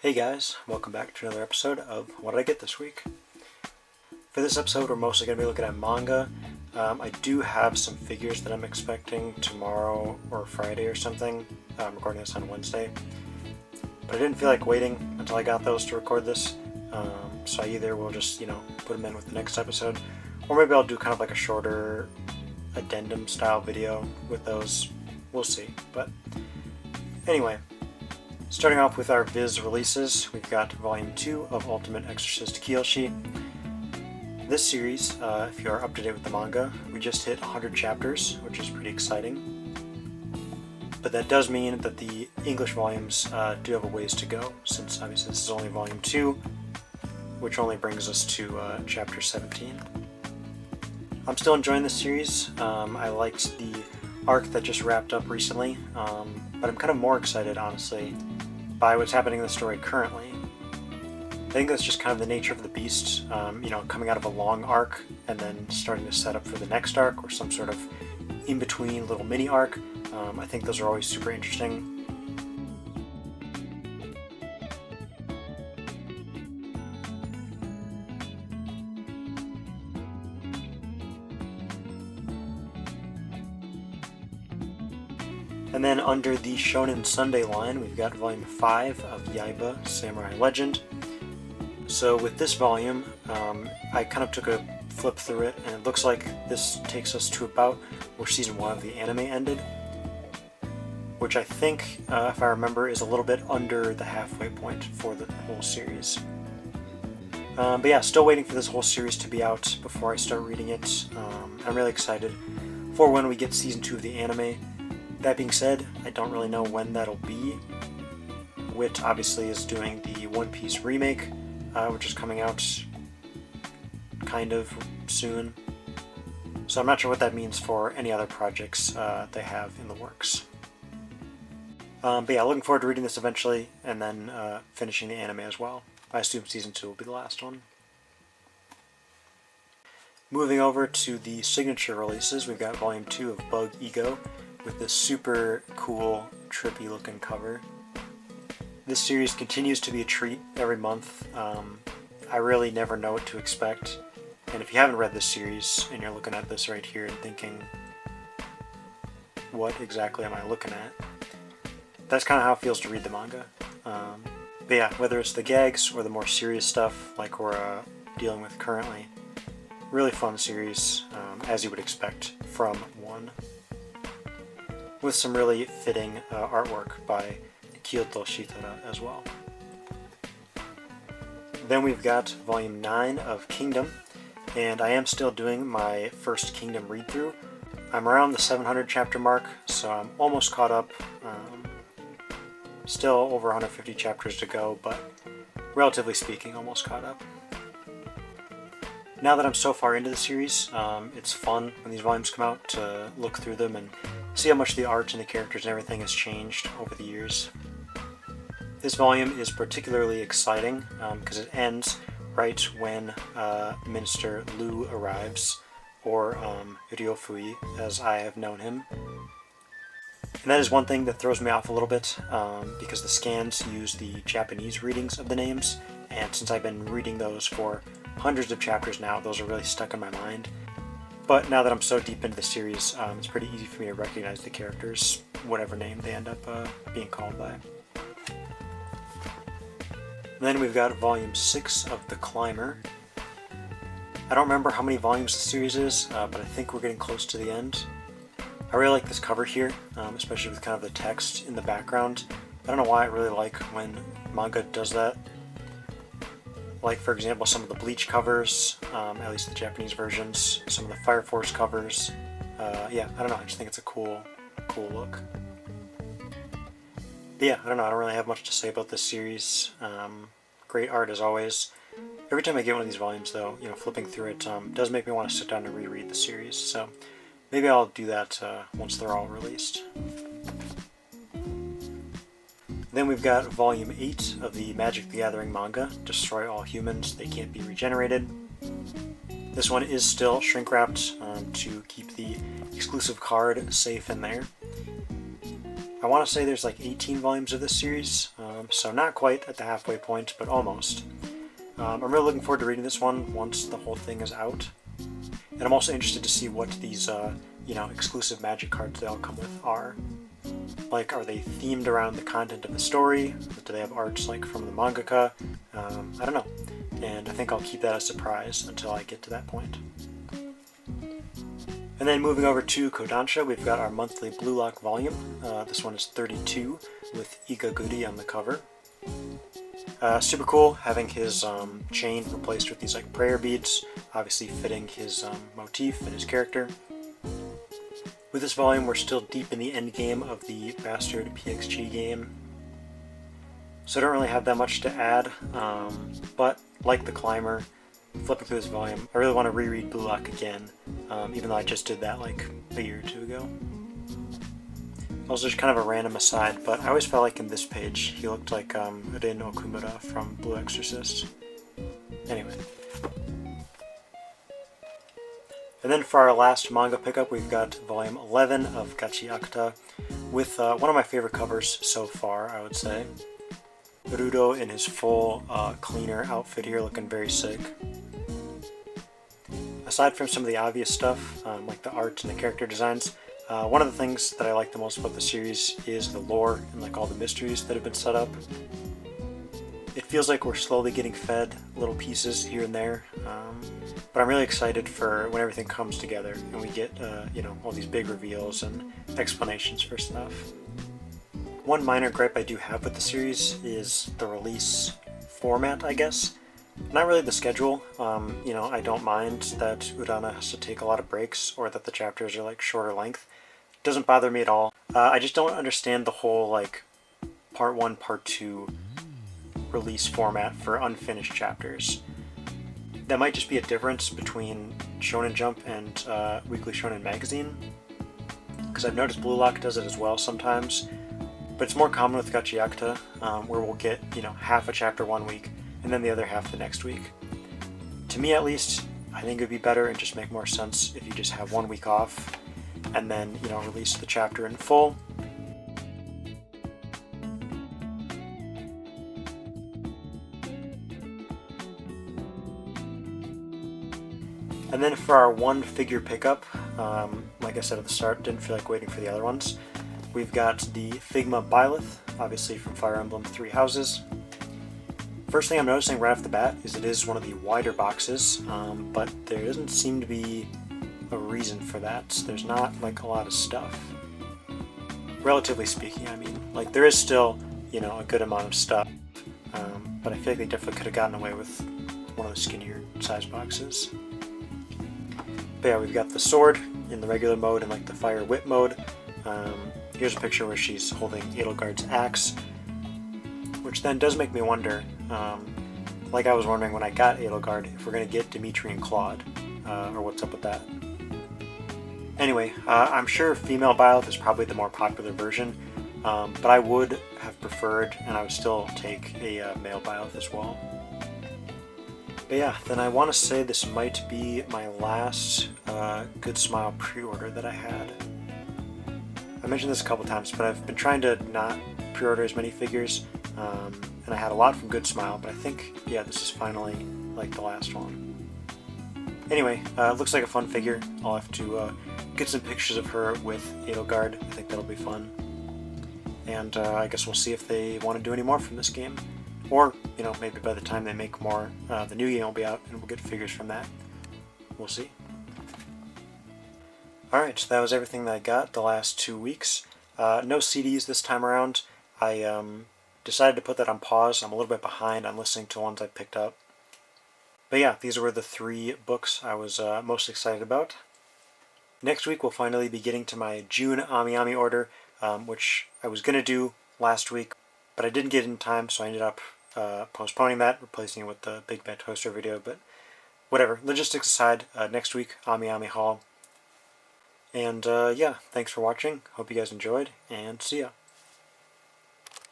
Hey guys, welcome back to another episode of What Did I Get This Week? For this episode, we're mostly going to be looking at manga. I do have some figures that I'm expecting tomorrow or Friday or something. I'm recording this on Wednesday. But I didn't feel like waiting until I got those to record this. So I either will just, put them in with the next episode, or maybe I'll do kind of like a shorter addendum style video with those. We'll see. But anyway, starting off with our Viz releases, we've got Volume 2 of Ultimate Exorcist Kiyoshi. This series, if you are up to date with the manga, we just hit 100 chapters, which is pretty exciting. But that does mean that the English volumes do have a ways to go, since obviously this is only Volume 2, which only brings us to Chapter 17. I'm still enjoying this series. I liked the arc that just wrapped up recently, but I'm kind of more excited, honestly, by what's happening in the story currently. I think that's just kind of the nature of the beast, coming out of a long arc and then starting to set up for the next arc or some sort of in-between little mini arc. I think those are always super interesting. And then under the Shonen Sunday line, we've got Volume 5 of Yaiba Samurai Legend. So with this volume, I kind of took a flip through it, and it looks like this takes us to about where Season 1 of the anime ended, which I think, if I remember, is a little bit under the halfway point for the whole series. But yeah, still waiting for this whole series to be out before I start reading it. I'm really excited for when we get Season 2 of the anime. That being said, I don't really know when that'll be. Wit obviously is doing the One Piece remake, which is coming out kind of soon. So I'm not sure what that means for any other projects they have in the works. But yeah, looking forward to reading this eventually, and then finishing the anime as well. I assume Season 2 will be the last one. Moving over to the signature releases, we've got Volume 2 of Bug Ego, with this super cool, trippy looking cover. This series continues to be a treat every month. I really never know what to expect. And if you haven't read this series and you're looking at this right here and thinking, what exactly am I looking at? That's kind of how it feels to read the manga. But yeah, whether it's the gags or the more serious stuff like we're dealing with currently, really fun series, as you would expect from one, with some really fitting artwork by Kyoto Shitara as well. Then we've got Volume 9 of Kingdom, and I am still doing my first Kingdom read-through. I'm around the 700 chapter mark, so I'm almost caught up. Still over 150 chapters to go, but relatively speaking, almost caught up. Now that I'm so far into the series, it's fun when these volumes come out to look through them and see how much the art and the characters and everything has changed over the years. This volume is particularly exciting because it ends right when Minister Lu arrives, or Ryofui as I have known him. And that is one thing that throws me off a little bit because the scans use the Japanese readings of the names, and since I've been reading those for hundreds of chapters now, those are really stuck in my mind. But now that I'm so deep into the series, it's pretty easy for me to recognize the characters, whatever name they end up being called by. And then we've got Volume 6 of The Climber. I don't remember how many volumes the series is, but I think we're getting close to the end. I really like this cover here, especially with kind of the text in the background. I don't know why I really like when manga does that. Like, for example, some of the Bleach covers, at least the Japanese versions, some of the Fire Force covers. Yeah, I don't know, I just think it's a cool look. But yeah, I don't really have much to say about this series. Great art as always. Every time I get one of these volumes, though, flipping through it does make me want to sit down and reread the series, so maybe I'll do that once they're all released. Then we've got Volume 8 of the Magic the Gathering manga, Destroy All Humans, They Can't Be Regenerated. This one is still shrink-wrapped to keep the exclusive card safe in there. I want to say there's like 18 volumes of this series, So not quite at the halfway point, but almost. I'm really looking forward to reading this one once the whole thing is out. And I'm also interested to see what these, exclusive magic cards they all come with are. Like, are they themed around the content of the story? Do they have arts, like, from the mangaka? I don't know. And I think I'll keep that a surprise until I get to that point. And then moving over to Kodansha, we've got our monthly Blue Lock volume. This one is 32, with Igaguri on the cover. Super cool, having his chain replaced with these like prayer beads, obviously fitting his motif and his character. With this volume, we're still deep in the end game of the Bastard PXG game, so I don't really have that much to add, but like the Climber, flipping through this volume, I really want to reread Blue Lock again, even though I just did that like a year or two ago. Also, just kind of a random aside, but I always felt like in this page he looked like Rin Okumura from Blue Exorcist. Anyway. And then for our last manga pickup, we've got volume 11 of Gachi Akta, with one of my favorite covers so far, I would say. Rudo in his full cleaner outfit here, looking very sick. Aside from some of the obvious stuff, like the art and the character designs, one of the things that I like the most about the series is the lore and like all the mysteries that have been set up. It feels like we're slowly getting fed little pieces here and there, but I'm really excited for when everything comes together and we get all these big reveals and explanations for stuff. One minor gripe I do have with the series is the release format, I guess. Not really the schedule. I don't mind that Urana has to take a lot of breaks or that the chapters are like shorter length. It doesn't bother me at all. I just don't understand the whole like part 1, part 2 release format for unfinished chapters. That might just be a difference between Shonen Jump and Weekly Shonen Magazine, because I've noticed Blue Lock does it as well sometimes, but it's more common with Gachi Akta, where we'll get half a chapter one week and then the other half the next week. To me at least, I think it would be better and just make more sense if you just have 1 week off and then release the chapter in full. And then for our one figure pickup, like I said at the start, didn't feel like waiting for the other ones. We've got the Figma Byleth, obviously from Fire Emblem Three Houses. First thing I'm noticing right off the bat is it is one of the wider boxes, but there doesn't seem to be a reason for that. There's not like a lot of stuff. Relatively speaking, I mean. Like there is still, a good amount of stuff, but I feel like they definitely could have gotten away with one of the skinnier size boxes. But yeah, we've got the sword in the regular mode and like the fire whip mode. Here's a picture where she's holding Edelgard's axe, which then does make me wonder, like I was wondering when I got Edelgard, if we're going to get Dimitri and Claude, or what's up with that. Anyway, I'm sure female Byleth is probably the more popular version, but I would have preferred, and I would still take a male Byleth as well. But yeah, then I want to say this might be my last Good Smile pre-order that I had. I mentioned this a couple times, but I've been trying to not pre-order as many figures, and I had a lot from Good Smile, but I think, yeah, this is finally like the last one. Anyway, it looks like a fun figure. I'll have to get some pictures of her with Edelgard. I think that'll be fun. And I guess we'll see if they want to do any more from this game. Or, maybe by the time they make more, the new game will be out and we'll get figures from that. We'll see. Alright, so that was everything that I got the last 2 weeks. No CDs this time around. I decided to put that on pause. I'm a little bit behind on listening to ones I picked up. But yeah, these were the 3 books I was most excited about. Next week we'll finally be getting to my June Ami Ami order, which I was going to do last week, but I didn't get it in time, so I ended up postponing that, replacing it with the Big Bad Toaster video, but whatever. Logistics aside, next week, Ami Ami Haul. And yeah, thanks for watching. Hope you guys enjoyed, and see ya.